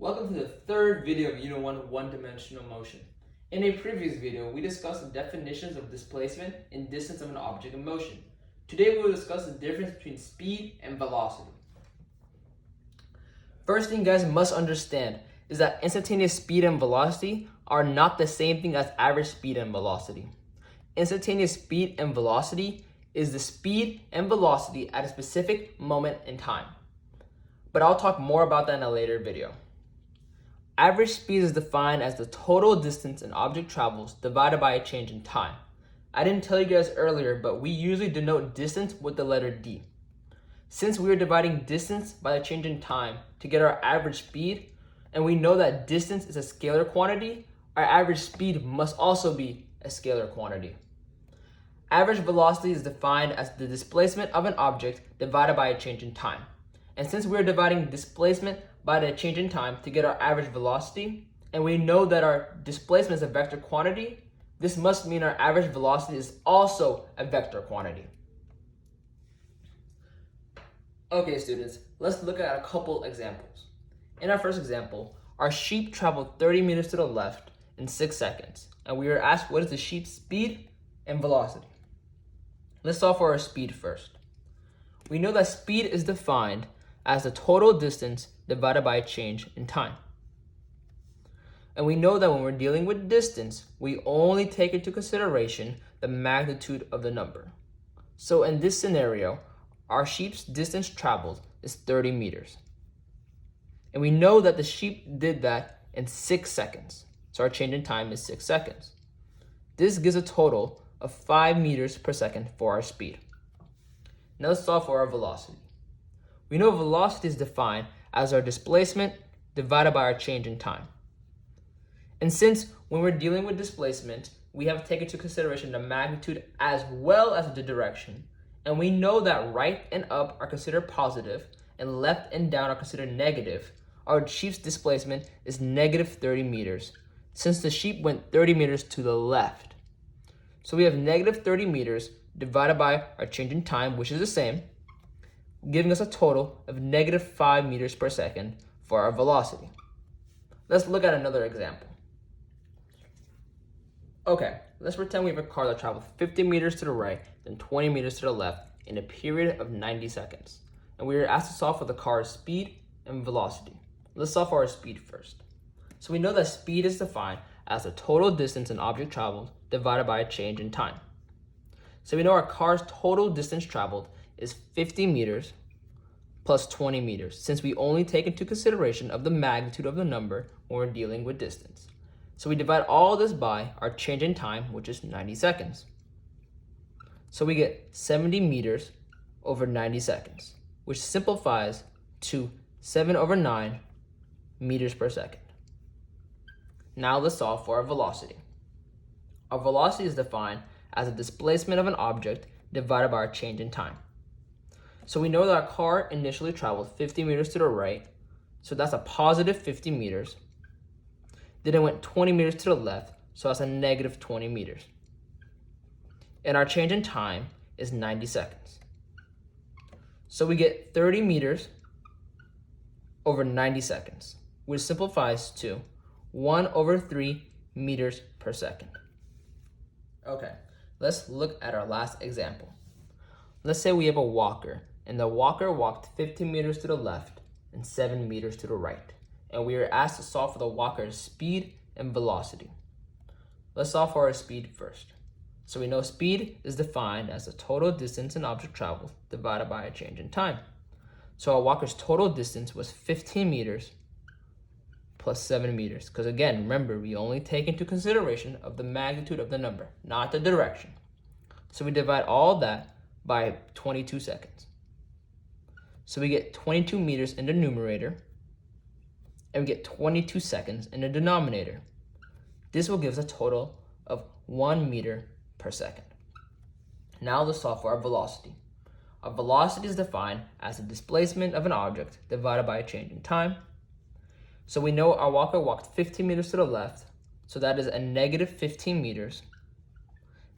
Welcome to the third video of Unit 1, One-Dimensional Motion. In a previous video, we discussed the definitions of displacement and distance of an object in motion. Today we will discuss the difference between speed and velocity. First thing you guys must understand is that instantaneous speed and velocity are not the same thing as average speed and velocity. Instantaneous speed and velocity is the speed and velocity at a specific moment in time. But I'll talk more about that in a later video. Average speed is defined as the total distance an object travels divided by a change in time. I didn't tell you guys earlier, but we usually denote distance with the letter D. Since we are dividing distance by the change in time to get our average speed, and we know that distance is a scalar quantity, our average speed must also be a scalar quantity. Average velocity is defined as the displacement of an object divided by a change in time. And since we're dividing displacement by the change in time to get our average velocity, and we know that our displacement is a vector quantity, this must mean our average velocity is also a vector quantity. Okay, students, let's look at a couple examples. In our first example, our sheep traveled 30 meters to the left in 6 seconds, and we were asked what is the sheep's speed and velocity. Let's solve for our speed first. We know that speed is defined as the total distance divided by a change in time. And we know that when we're dealing with distance, we only take into consideration the magnitude of the number. So in this scenario, our sheep's distance traveled is 30 meters. And we know that the sheep did that in 6 seconds. So our change in time is 6 seconds. This gives a total of 5 meters per second for our speed. Now let's solve for our velocity. We know velocity is defined as our displacement divided by our change in time. And since when we're dealing with displacement, we have to take into consideration the magnitude as well as the direction. And we know that right and up are considered positive and left and down are considered negative. Our sheep's displacement is negative 30 meters since the sheep went 30 meters to the left. So we have negative 30 meters divided by our change in time, which is the same, giving us a total of negative 5 meters per second for our velocity. Let's look at another example. Okay, let's pretend we have a car that traveled 50 meters to the right, then 20 meters to the left in a period of 90 seconds. And we are asked to solve for the car's speed and velocity. Let's solve for our speed first. So we know that speed is defined as the total distance an object traveled divided by a change in time. So we know our car's total distance traveled is 50 meters plus 20 meters, since we only take into consideration of the magnitude of the number when we're dealing with distance. So we divide all this by our change in time, which is 90 seconds. So we get 70 meters over 90 seconds, which simplifies to 7/9 meters per second. Now let's solve for our velocity. Our velocity is defined as the displacement of an object divided by our change in time. So we know that our car initially traveled 50 meters to the right, so that's a positive 50 meters. Then it went 20 meters to the left, so that's a negative 20 meters. And our change in time is 90 seconds. So we get 30 meters over 90 seconds, which simplifies to 1/3 meters per second. Okay, let's look at our last example. Let's say we have a walker, and the walker walked 50 meters to the left and 7 meters to the right. And we are asked to solve for the walker's speed and velocity. Let's solve for our speed first. So we know speed is defined as the total distance an object travels divided by a change in time. So our walker's total distance was 15 meters plus 7 meters. Because again, remember, we only take into consideration of the magnitude of the number, not the direction. So we divide all that by 22 seconds. So we get 22 meters in the numerator, and we get 22 seconds in the denominator. This will give us a total of 1 meter per second. Now let's solve for our velocity. Our velocity is defined as the displacement of an object divided by a change in time. So we know our walker walked 15 meters to the left, so that is a negative 15 meters.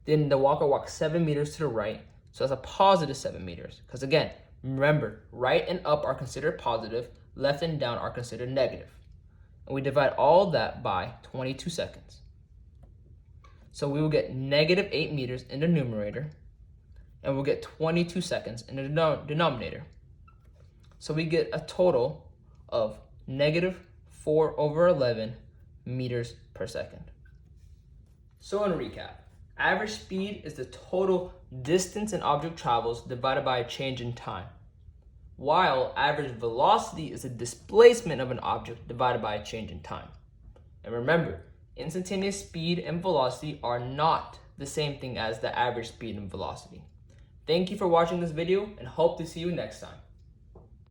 Then the walker walked 7 meters to the right, so that's a positive 7 meters. Because again, remember, right and up are considered positive, left and down are considered negative. and we divide all that by 22 seconds. So we will get negative 8 meters in the numerator, and we'll get 22 seconds in the denominator. So we get a total of negative 4/11 meters per second. So in recap, average speed is the total distance an object travels divided by a change in time, while average velocity is the displacement of an object divided by a change in time. And remember, instantaneous speed and velocity are not the same thing as the average speed and velocity. Thank you for watching this video and hope to see you next time.